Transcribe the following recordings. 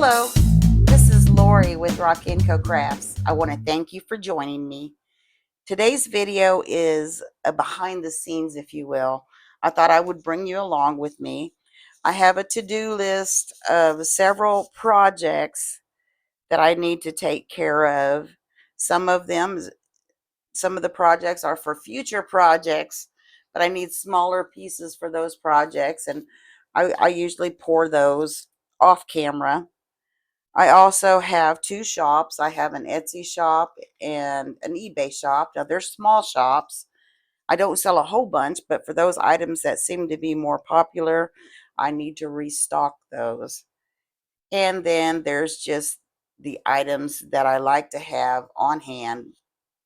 Hello, this is Lori with Rock&Co Crafts. I want to thank you for joining me. Today's video is a behind the scenes, if you will. I thought I would bring you along with me. I have a to-do list of several projects that I need to take care of. Some of the projects are for future projects, but I need smaller pieces for those projects, and I usually pour those off camera. I also have two shops. I have an Etsy shop and an eBay shop. Now, they're small shops. I don't sell a whole bunch, but for those items that seem to be more popular, I need to restock those. And then there's just the items that I like to have on hand,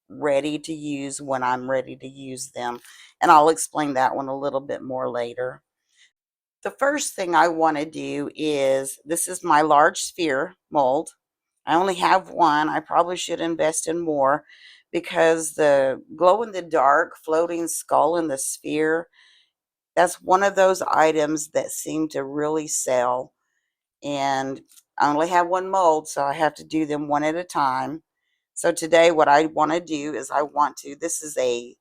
ready to use when I'm ready to use them. And I'll explain that one a little bit more later. The first thing I want to do is, this is my large sphere mold. I only have one. I probably should invest in more because the glow-in-the-dark floating skull in the sphere, that's one of those items that seem to really sell. And I only have one mold, so I have to do them one at a time. So today what I want to do is this is I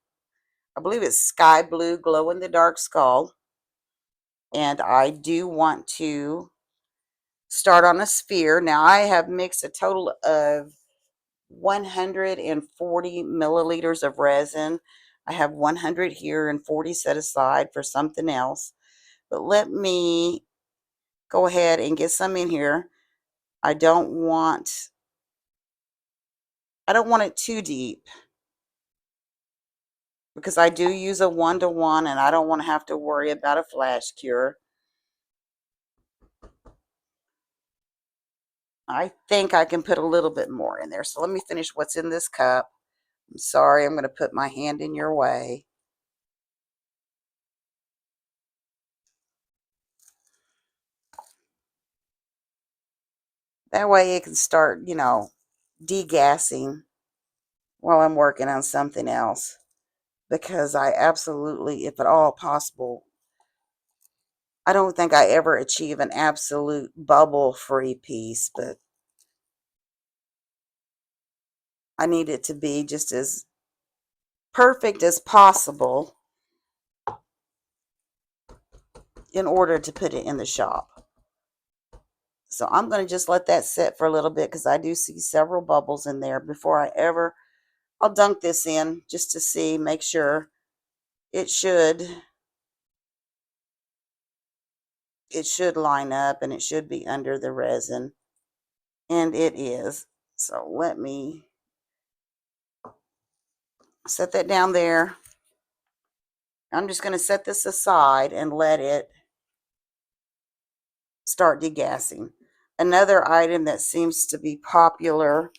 believe it's sky blue glow-in-the-dark skull. And I do want to start on a sphere. Now I have mixed a total of 140 milliliters of resin. I have 100 here and 40 set aside for something else. But let me go ahead and get some in here. I don't want it too deep because I do use a 1-to-1 and I don't want to have to worry about a flash cure. I think I can put a little bit more in there. So let me finish what's in this cup. I'm sorry, I'm going to put my hand in your way. That way it can start, degassing while I'm working on something else. Because I absolutely, if at all possible, I don't think I ever achieve an absolute bubble-free piece, but I need it to be just as perfect as possible in order to put it in the shop. So I'm going to just let that sit for a little bit because I do see several bubbles in there before I'll dunk this in just to see, make sure it should line up and it should be under the resin. And it is. So let me set that down there. I'm just going to set this aside and let it start degassing. Another item that seems to be popular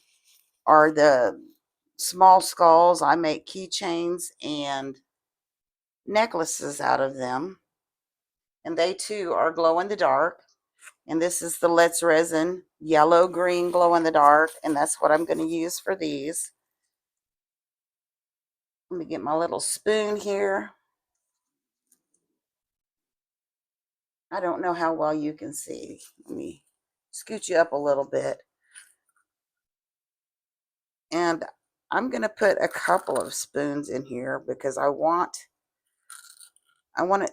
are the small skulls. I make keychains and necklaces out of them. And they too are glow in the dark. And this is the Let's Resin yellow green glow in the dark. And that's what I'm going to use for these. Let me get my little spoon here. I don't know how well you can see. Let me scoot you up a little bit. And I'm going to put a couple of spoons in here because I want it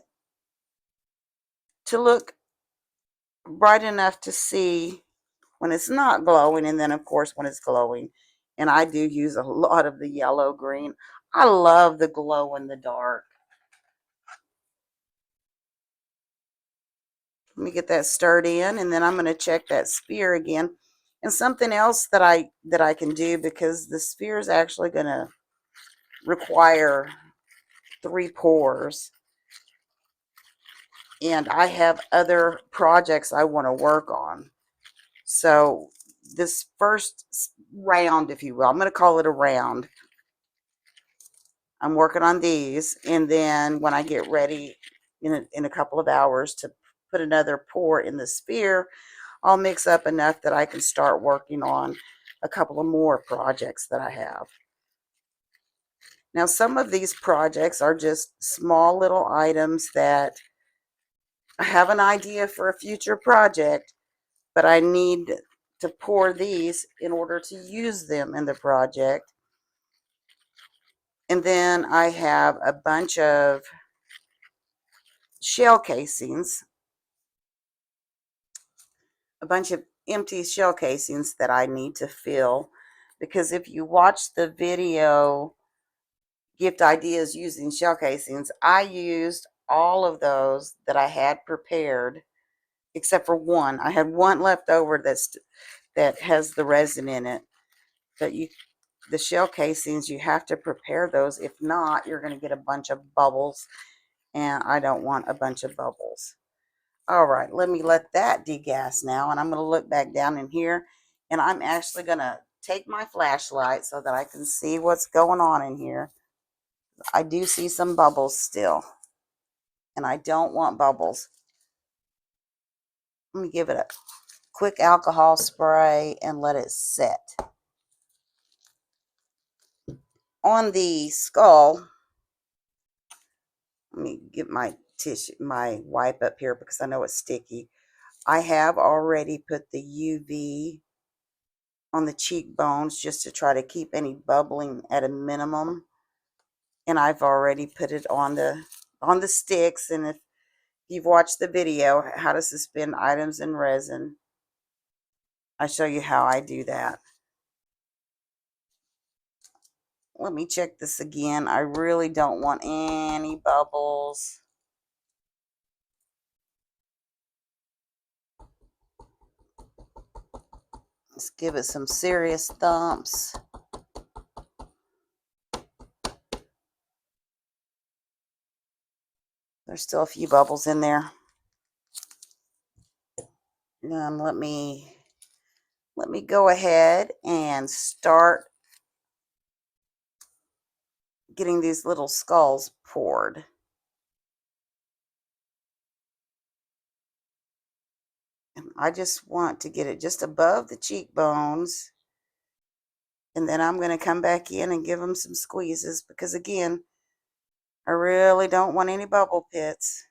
to look bright enough to see when it's not glowing, and then of course when it's glowing. And I do use a lot of the yellow green. I love the glow in the dark. Let me get that stirred in, and then I'm going to check that sphere again. And something else that I can do, because the sphere is actually going to require 3 pours, and I have other projects I want to work on. So this first round, if you will, I'm going to call it a round. I'm working on these, and then when I get ready in a couple of hours to put another pour in the sphere, I'll mix up enough that I can start working on a couple of more projects that I have. Now, some of these projects are just small little items that I have an idea for a future project, but I need to pour these in order to use them in the project. And then I have a bunch of shell casings, a bunch of empty shell casings that I need to fill, because if you watch the video gift ideas using shell casings, I used all of those that I had prepared except for one. I had one left over that has the resin in it. But the shell casings, you have to prepare those. If not, you're going to get a bunch of bubbles, and I don't want a bunch of bubbles. All right, let me let that degas now, and I'm going to look back down in here, and I'm actually going to take my flashlight so that I can see what's going on in here. I do see some bubbles still, and I don't want bubbles. Let me give it a quick alcohol spray and let it set. On the skull, let me get my tissue, my wipe up here because I know it's sticky. I have already put the UV on the cheekbones just to try to keep any bubbling at a minimum. And I've already put it on the sticks. And if you've watched the video, how to suspend items in resin, I show you how I do that. Let me check this again. I really don't want any bubbles. Let's give it some serious thumps. There's still a few bubbles in there. Let me go ahead and start getting these little skulls poured. And I just want to get it just above the cheekbones. And then I'm going to come back in and give them some squeezes because, again, I really don't want any bubble pits.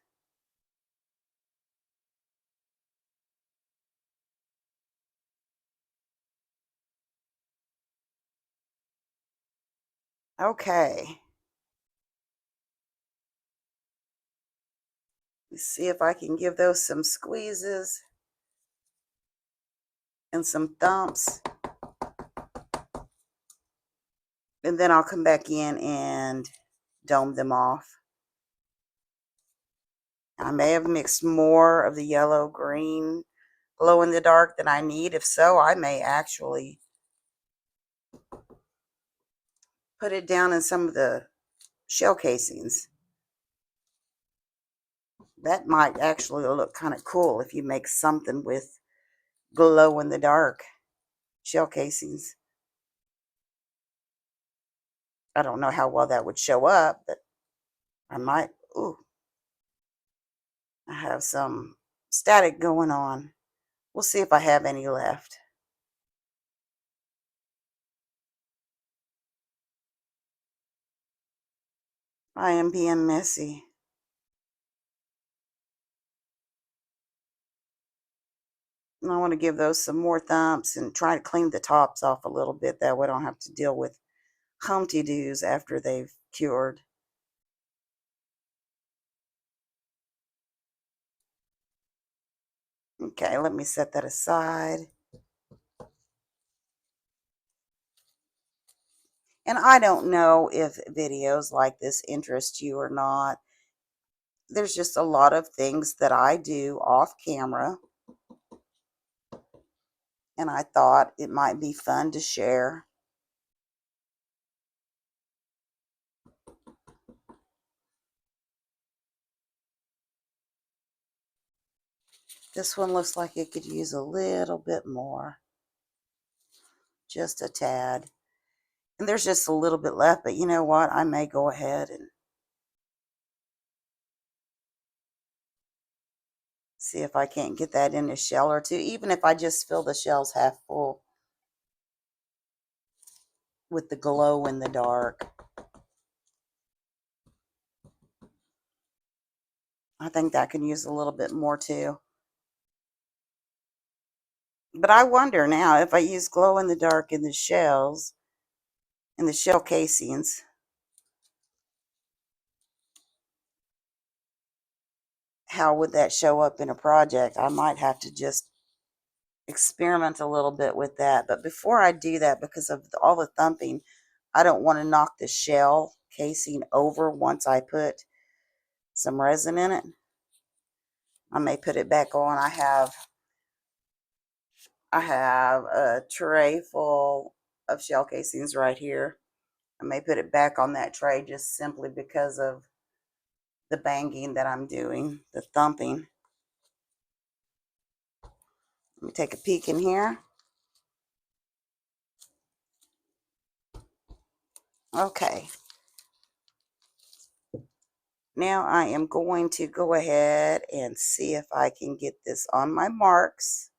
Okay. Let's see if I can give those some squeezes and some thumps. And then I'll come back in and dome them off. I may have mixed more of the yellow green glow in the dark than I need. If so, I may actually put it down in some of the shell casings. That might actually look kind of cool if you make something with glow in the dark shell casings. I don't know how well that would show up, but I might. Ooh, I have some static going on. We'll see if I have any left. I am being messy. And I want to give those some more thumps and try to clean the tops off a little bit. That way I don't have to deal with Humpty Doos after they've cured. Okay, let me set that aside. And I don't know if videos like this interest you or not. There's just a lot of things that I do off camera, and I thought it might be fun to share. This one looks like it could use a little bit more, just a tad. And there's just a little bit left, but you know what? I may go ahead and see if I can't get that in a shell or two, even if I just fill the shells half full with the glow in the dark. I think that can use a little bit more too. But I wonder now if I use glow in the dark in the shells, in the shell casings, how would that show up in a project? I might have to just experiment a little bit with that. But before I do that, because of all the thumping, I don't want to knock the shell casing over once I put some resin in it. I may put it back on. I have a tray full of shell casings right here. I may put it back on that tray just simply because of the banging that I'm doing, the thumping. Let me take a peek in here. Okay. Now I am going to go ahead and see if I can get this on my marks.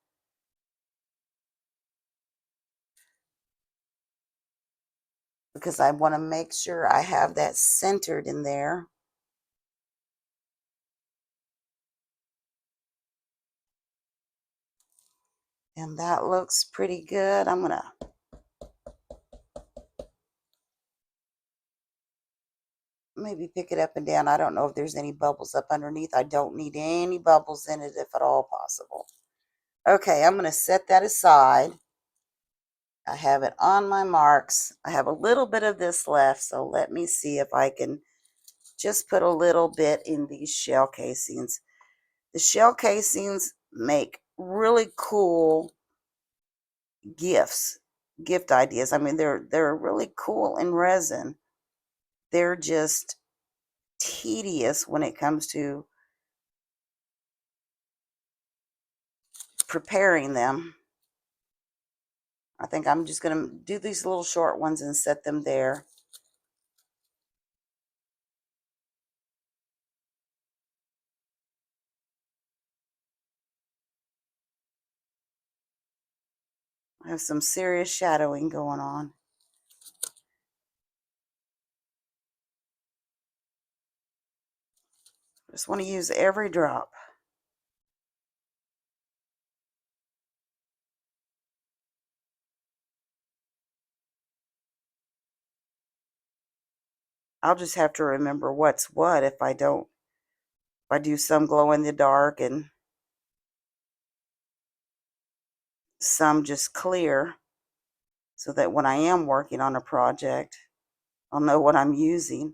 Because I want to make sure I have that centered in there. And that looks pretty good. I'm going to maybe pick it up and down. I don't know if there's any bubbles up underneath. I don't need any bubbles in it if at all possible. Okay, I'm going to set that aside. I have it on my marks. I have a little bit of this left, so let me see if I can just put a little bit in these shell casings. The shell casings make really cool gift ideas. I mean, they're really cool in resin. They're just tedious when it comes to preparing them. I think I'm just going to do these little short ones and set them there. I have some serious shadowing going on. I just want to use every drop. I'll just have to remember what's what if I don't, if I do some glow in the dark and some just clear, so that when I am working on a project, I'll know what I'm using.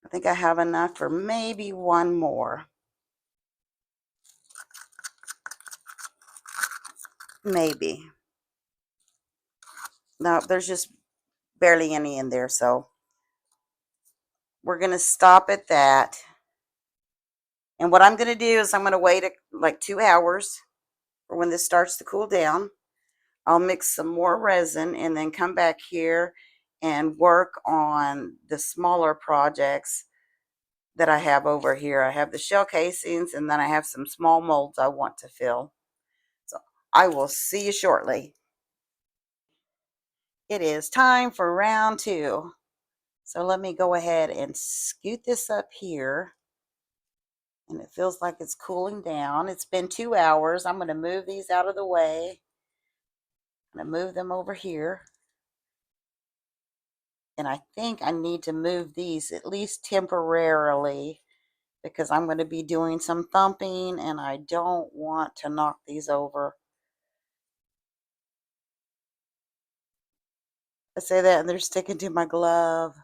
I think I have enough for maybe one more. Maybe. No, there's just barely any in there, so we're going to stop at that. And what I'm going to do is I'm going to wait like 2 hours for when this starts to cool down. I'll mix some more resin and then come back here and work on the smaller projects that I have over here. I have the shell casings and then I have some small molds I want to fill. So I will see you shortly. It is time for round 2. So let me go ahead and scoot this up here. And it feels like it's cooling down. It's been 2 hours. I'm going to move these out of the way. I'm going to move them over here. And I think I need to move these at least temporarily because I'm going to be doing some thumping and I don't want to knock these over. I say that and they're sticking to my glove.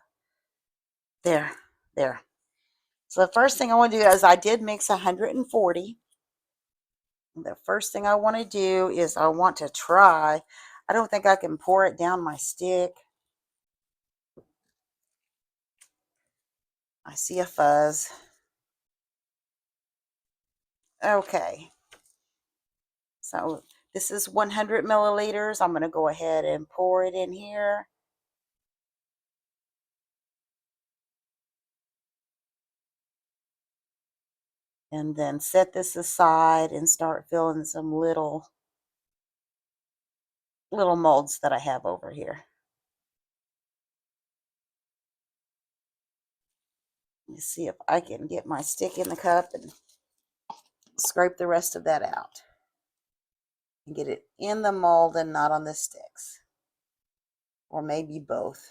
There. So the first thing I want to do is I did mix 140. The first thing I want to do is I want to try. I don't think I can pour it down my stick. I see a fuzz. Okay. So this is 100 milliliters. I'm going to go ahead and pour it in here. And then set this aside and start filling some little molds that I have over here. Let me see if I can get my stick in the cup and scrape the rest of that out and get it in the mold and not on the sticks, or maybe both.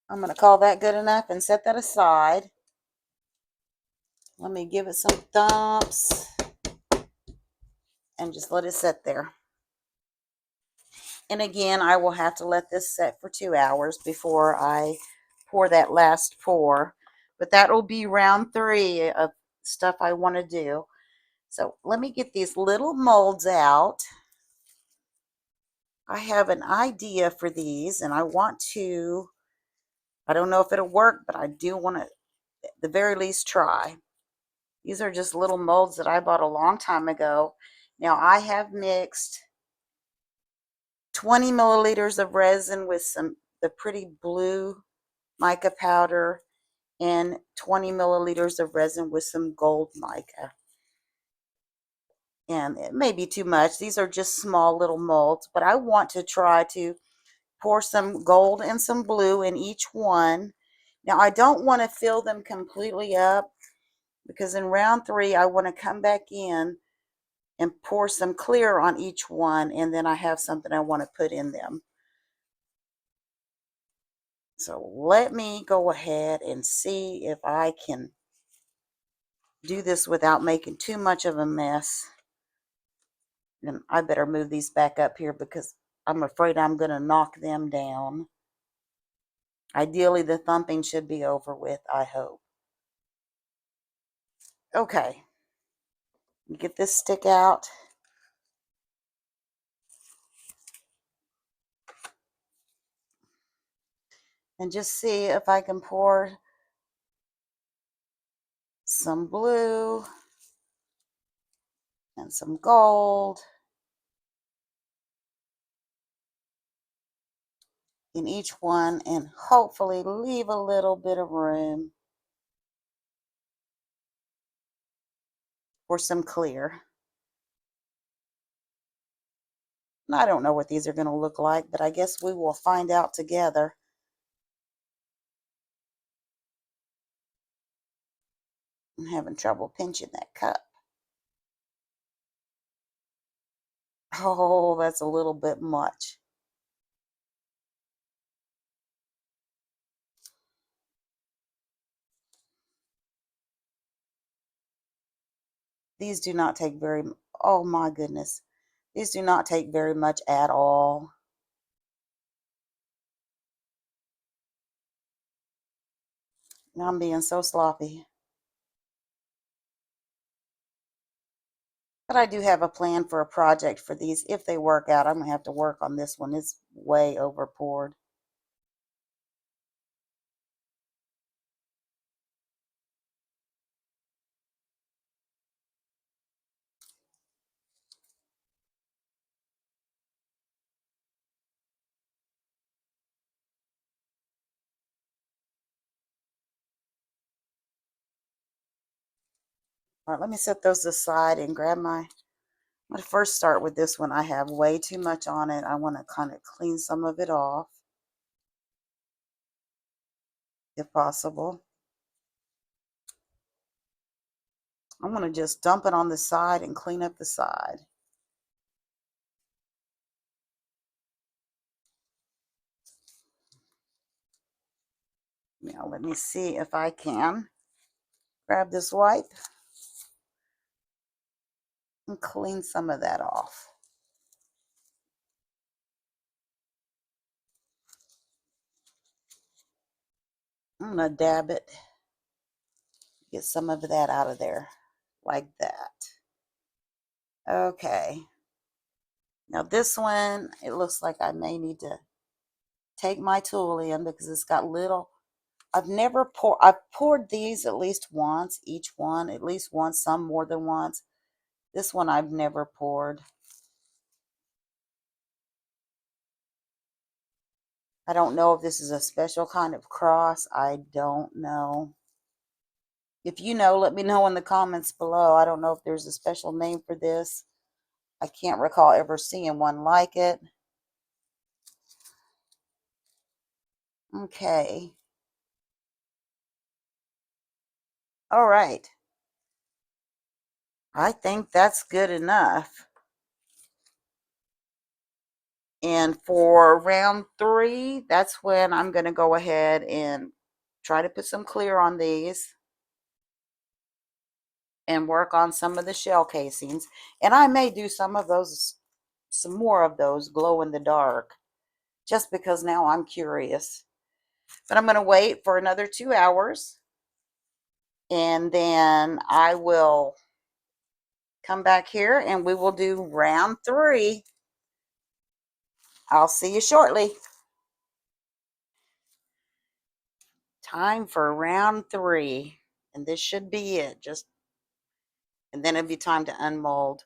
I'm going to call that good enough and set that aside. Let me give it some thumps and just let it sit there. And again, I will have to let this set for 2 hours before I pour that last pour. But that will be round 3 of stuff I want to do. So let me get these little molds out. I have an idea for these, and I want to, I don't know if it'll work, but I do want to at the very least try. These are just little molds that I bought a long time ago. Now I have mixed 20 milliliters of resin with the pretty blue mica powder and 20 milliliters of resin with some gold mica. And it may be too much. These are just small little molds, but I want to try to pour some gold and some blue in each one. Now I don't want to fill them completely up, because in round 3 I want to come back in and pour some clear on each one, and then I have something I want to put in them. So let me go ahead and see if I can do this without making too much of a mess. And I better move these back up here because I'm afraid I'm going to knock them down. Ideally, the thumping should be over with, I hope. Okay. Get this stick out. And just see if I can pour some blue and some gold in each one, and hopefully leave a little bit of room for some clear. And I don't know what these are going to look like, but I guess we will find out together. I'm having trouble pinching that cup. Oh, that's a little bit much. These do not take very, oh my goodness. These do not take very much at all. Now I'm being so sloppy. But I do have a plan for a project for these. If they work out, I'm going to have to work on this one. It's way over poured. All right, let me set those aside and grab my, I'm going to first start with this one. I have way too much on it. I want to kind of clean some of it off, if possible. I'm going to just dump it on the side and clean up the side. Now let me see if I can grab this wipe and clean some of that off. I'm going to dab it, get some of that out of there, like that. Okay. Now this one, it looks like I may need to take my tool in because it's got little, I've poured these at least once, each one, at least once, some more than once. This one I've never poured. I don't know if this is a special kind of cross. I don't know. If you know, let me know in the comments below. I don't know if there's a special name for this. I can't recall ever seeing one like it. Okay. All right. I think that's good enough. And for round 3, that's when I'm going to go ahead and try to put some clear on these and work on some of the shell casings. And I may do some more of those glow in the dark, just because now I'm curious. But I'm going to wait for another 2 hours, and then I will come back here and we will do round 3. I'll see you shortly. Time for round 3. And this should be it. And then it'll be time to unmold.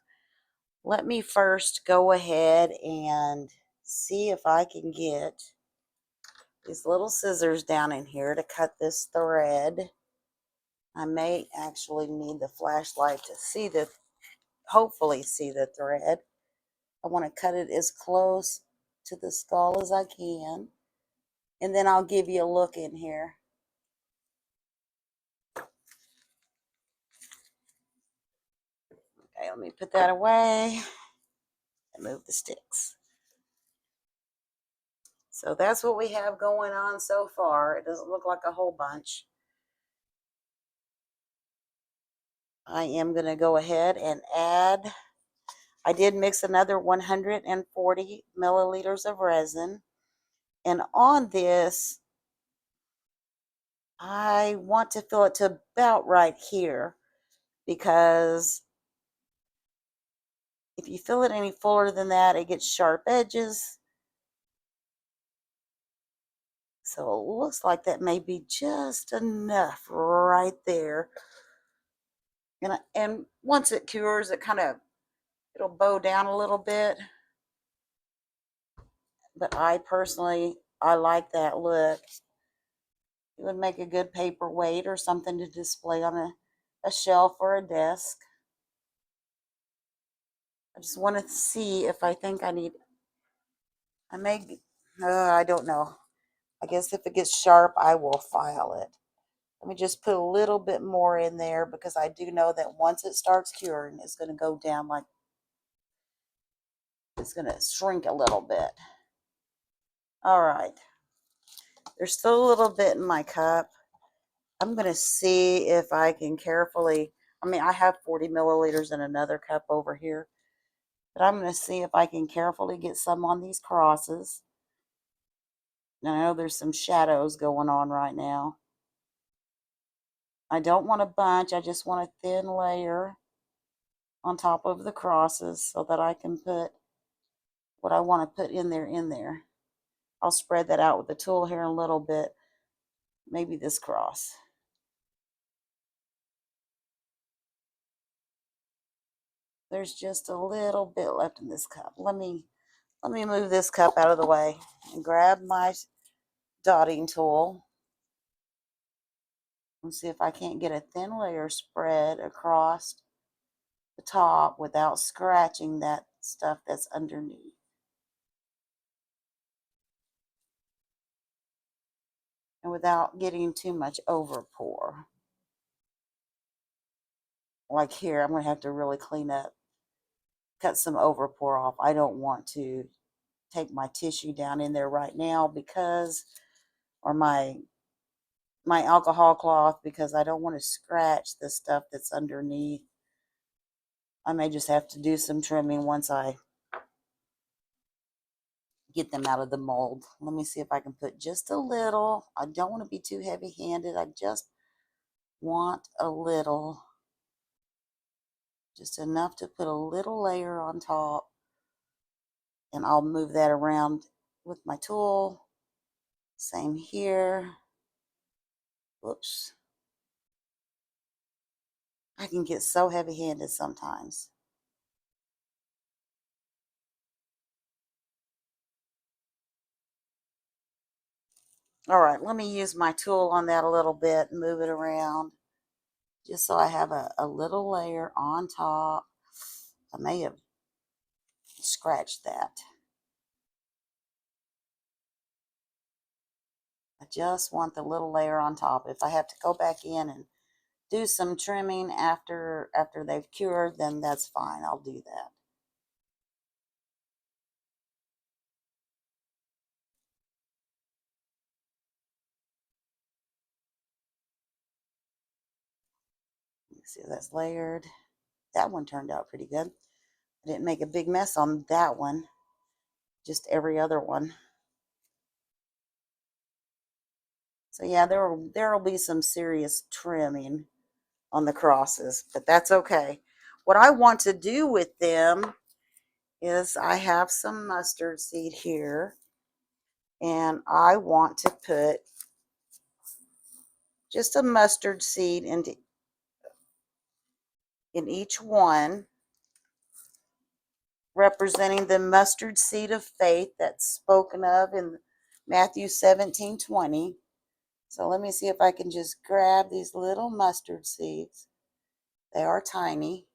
Let me first go ahead and see if I can get these little scissors down in here to cut this thread. I may actually need the flashlight to hopefully see the thread. I want to cut it as close to the skull as I can. And then I'll give you a look in here. Okay, let me put that away and move the sticks. So that's what we have going on so far. It doesn't look like a whole bunch. I am going to go ahead and add, I did mix another 140 milliliters of resin. And on this, I want to fill it to about right here, because if you fill it any fuller than that, it gets sharp edges. So it looks like that may be just enough right there. And once it cures, it'll bow down a little bit. But I personally, I like that look. It would make a good paperweight or something to display on a shelf or a desk. I just want to see if I think I need, I don't know. I guess if it gets sharp, I will file it. Let me just put a little bit more in there, because I do know that once it starts curing, it's going to go down it's going to shrink a little bit. All right. There's still a little bit in my cup. I'm going to see if I can carefully, I have 40 milliliters in another cup over here, but I'm going to see if I can carefully get some on these crosses. Now, I know there's some shadows going on right now. I don't want a bunch. I just want a thin layer on top of the crosses so that I can put what I want to put in there. I'll spread that out with the tool here in a little bit. Maybe this cross. There's just a little bit left in this cup. Let me move this cup out of the way and grab my dotting tool and see if I can't get a thin layer spread across the top without scratching that stuff that's underneath. And without getting too much over pour. Like here, I'm going to have to really clean up, cut some over pour off. I don't want to take my tissue down in there right now or my alcohol cloth, because I don't want to scratch the stuff that's underneath. I may just have to do some trimming once I get them out of the mold. Let me see if I can put just a little. I don't want to be too heavy-handed. I just want a little, just enough to put a little layer on top. And I'll move that around with my tool. Same here. Whoops. I can get so heavy-handed sometimes. All right, let me use my tool on that a little bit and move it around, just so I have a little layer on top. I may have scratched that. I just want the little layer on top. If I have to go back in and do some trimming after they've cured, then that's fine. I'll do that. See, that's layered. That one turned out pretty good. I didn't make a big mess on that one, just every other one. So yeah, there'll be some serious trimming on the crosses, but that's okay. What I want to do with them is I have some mustard seed here, and I want to put just a mustard seed in each one, representing the mustard seed of faith that's spoken of in Matthew 17:20. So let me see if I can just grab these little mustard seeds. They are tiny.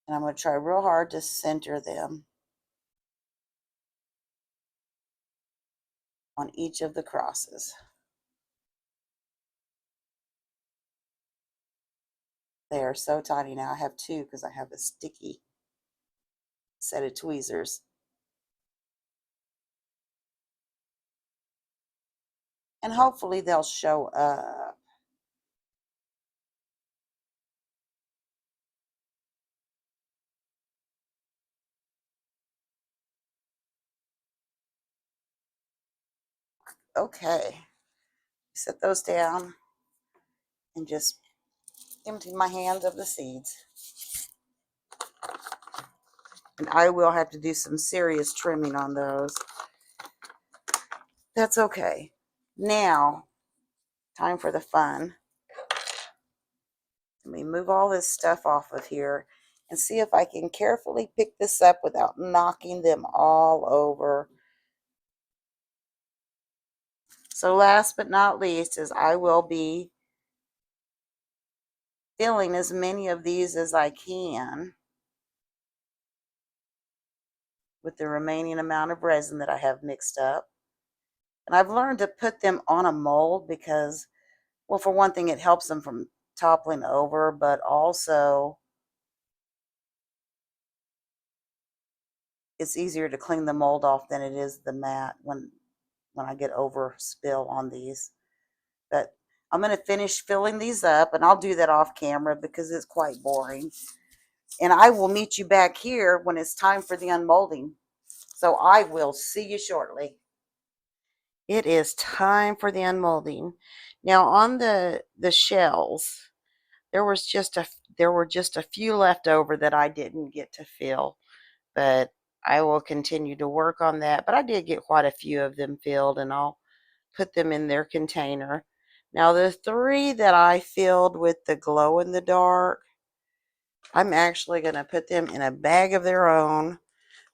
And I'm going to try real hard to center them on each of the crosses. They are so tiny now. I have two because I have a sticky set of tweezers. And hopefully they'll show up. Okay. Set those down and just empty my hands of the seeds. And I will have to do some serious trimming on those. That's okay. Now, time for the fun. Let me move all this stuff off of here and see if I can carefully pick this up without knocking them all over. So last but not least is I will be filling as many of these as I can with the remaining amount of resin that I have mixed up. And I've learned to put them on a mold because, well, for one thing, it helps them from toppling over, but also it's easier to clean the mold off than it is the mat when I get over spill on these. But I'm going to finish filling these up, and I'll do that off camera because it's quite boring. And I will meet you back here when it's time for the unmolding. So I will see you shortly. It is time for the unmolding. Now on the shells, there were just a few left over that I didn't get to fill, but I will continue to work on that. But I did get quite a few of them filled, and I'll put them in their container. Now the three that I filled with the glow in the dark, I'm actually going to put them in a bag of their own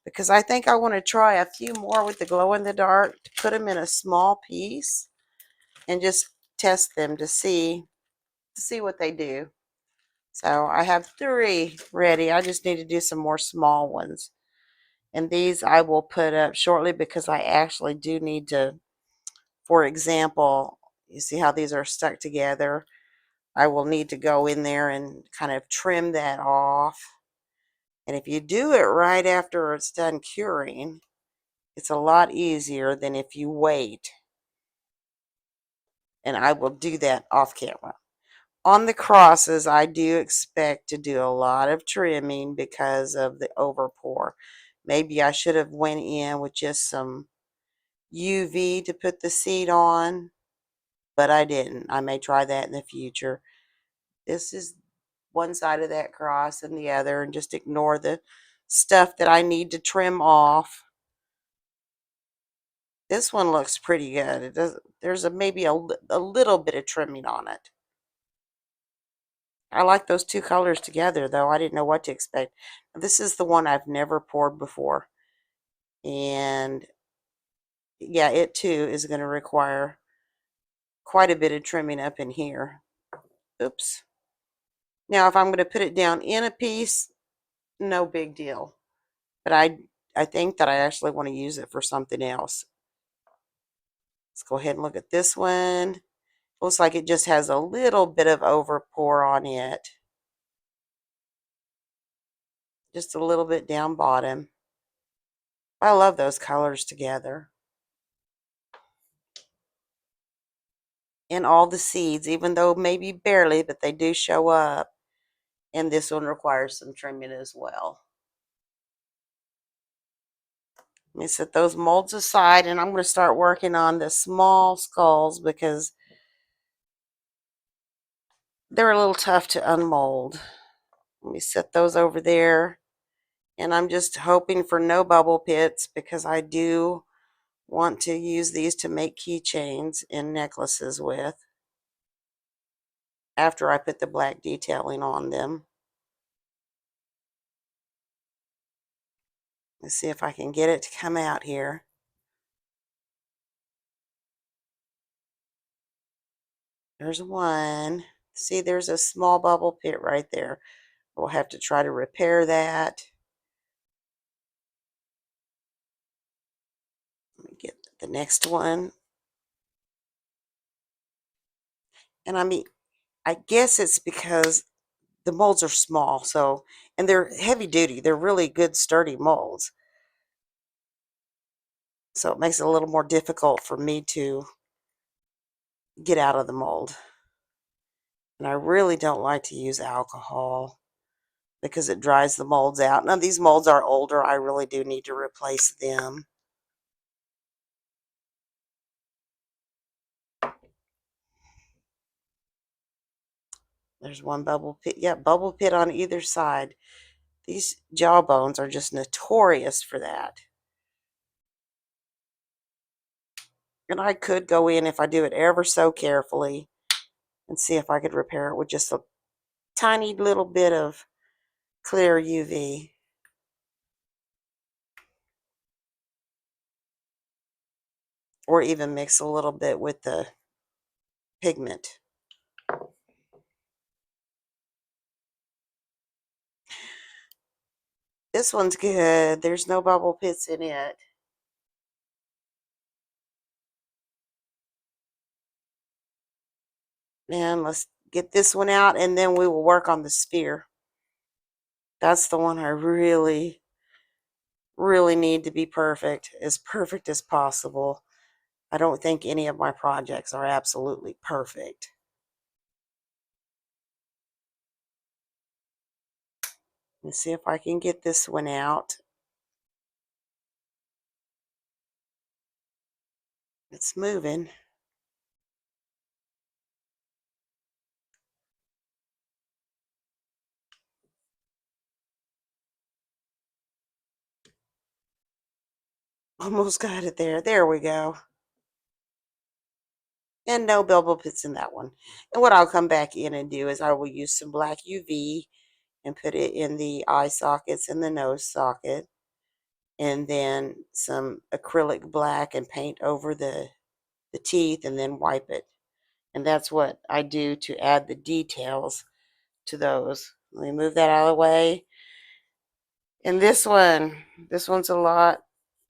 because I think I want to try a few more with the glow in the dark to put them in a small piece and just test them to see what they do. So I have three ready. I just need to do some more small ones. And these I will put up shortly because I actually do need to, for example, you see how these are stuck together? I will need to go in there and kind of trim that off. And if you do it right after it's done curing, it's a lot easier than if you wait. And I will do that off camera. On the crosses, I do expect to do a lot of trimming because of the overpour. Maybe I should have went in with just some UV to put the seed on, but I didn't. I may try that in the future. This is one side of that cross and the other, and just ignore the stuff that I need to trim off. This one looks pretty good. It does. There's maybe a little bit of trimming on it. I like those two colors together, though. I didn't know what to expect. This is the one I've never poured before. And yeah, it too is going to require quite a bit of trimming up in here. Oops. Now, if I'm going to put it down in a piece, no big deal. But I think that I actually want to use it for something else. Let's go ahead and look at this one. Looks like it just has a little bit of over pour on it. Just a little bit down bottom. I love those colors together. And all the seeds, even though maybe barely, but they do show up. And this one requires some trimming as well. Let me set those molds aside, and I'm going to start working on the small skulls because they're a little tough to unmold. Let me set those over there. And I'm just hoping for no bubble pits because I do want to use these to make keychains and necklaces with after I put the black detailing on them. Let's see if I can get it to come out here. There's one. See, there's a small bubble pit right there. We'll have to try to repair that. Let me get the next one. And I guess it's because the molds are small, so, and they're heavy duty. They're really good, sturdy molds. So it makes it a little more difficult for me to get out of the mold. And I really don't like to use alcohol because it dries the molds out. Now these molds are older. I really do need to replace them. There's one bubble pit. Yeah, bubble pit on either side. These jawbones are just notorious for that. And I could go in if I do it ever so carefully and see if I could repair it with just a tiny little bit of clear UV. Or even mix a little bit with the pigment. This one's good. There's no bubble pits in it. And let's get this one out, and then we will work on the sphere. That's the one I really, really need to be perfect as possible. I don't think any of my projects are absolutely perfect. Let's see if I can get this one out. It's moving. Almost got it there. There we go. And no bubble pits in that one. And what I'll come back in and do is I will use some black UV and put it in the eye sockets and the nose socket. And then some acrylic black and paint over the teeth and then wipe it. And that's what I do to add the details to those. Let me move that out of the way. And this one's a lot,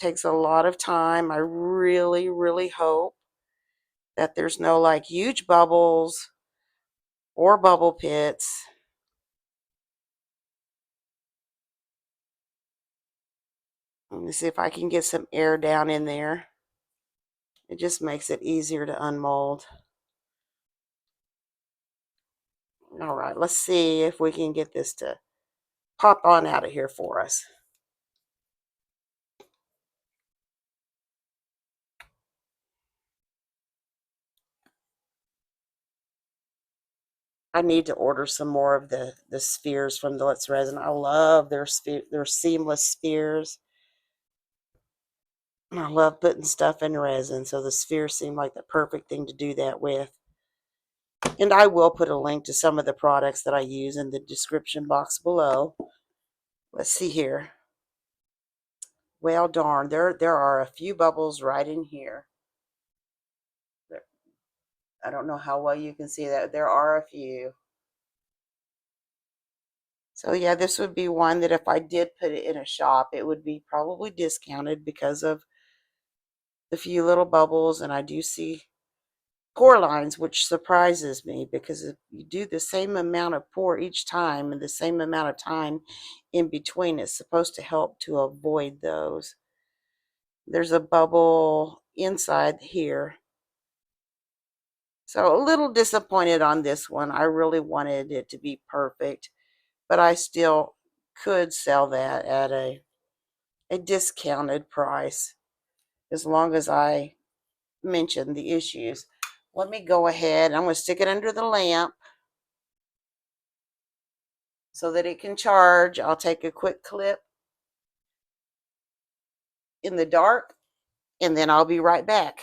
takes a lot of time. I really, really hope that there's no like huge bubbles or bubble pits. Let me see if I can get some air down in there. It just makes it easier to unmold. All right, let's see if we can get this to pop on out of here for us. I need to order some more of the spheres from the Let's Resin. I love their seamless spheres. I love putting stuff in resin, so the spheres seem like the perfect thing to do that with. And I will put a link to some of the products that I use in the description box below. Let's see here. Well, darn, there are a few bubbles right in here. I don't know how well you can see that. There are a few. So yeah, this would be one that if I did put it in a shop, it would be probably discounted because of the few little bubbles, and I do see pour lines, which surprises me because if you do the same amount of pour each time and the same amount of time in between, it's supposed to help to avoid those. There's a bubble inside here. So a little disappointed on this one. I really wanted it to be perfect, but I still could sell that at a discounted price as long as I mention the issues. Let me go ahead. I'm going to stick it under the lamp so that it can charge. I'll take a quick clip in the dark and then I'll be right back.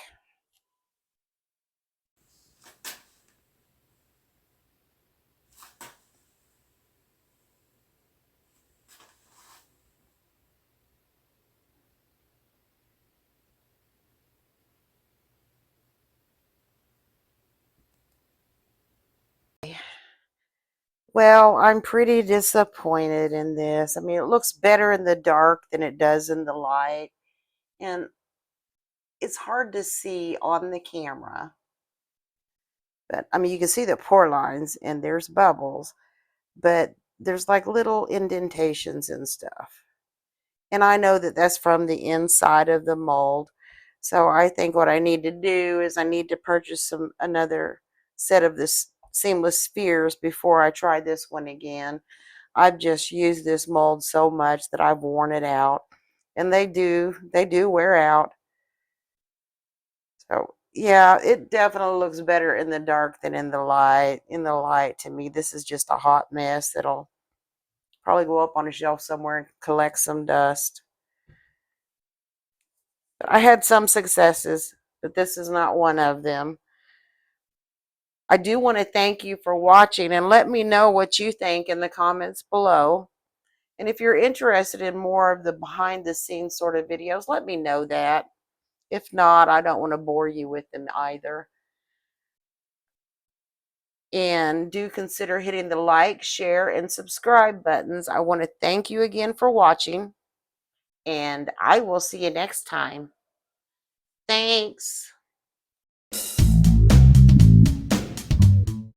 Well, I'm pretty disappointed in this. I mean, it looks better in the dark than it does in the light. And it's hard to see on the camera. But, I mean, you can see the pore lines and there's bubbles. But there's like little indentations and stuff. And I know that that's from the inside of the mold. So I think what I need to do is I need to purchase another set of this seamless spheres before I try this one again. I've just used this mold so much that I've worn it out. And they do wear out. So yeah, it definitely looks better in the dark than in the light. In the light, to me, this is just a hot mess that'll probably go up on a shelf somewhere and collect some dust. I had some successes, but this is not one of them. I do want to thank you for watching and let me know what you think in the comments below. And if you're interested in more of the behind the scenes sort of videos, let me know that. If not, I don't want to bore you with them either. And do consider hitting the like, share, and subscribe buttons. I want to thank you again for watching, and I will see you next time. Thanks.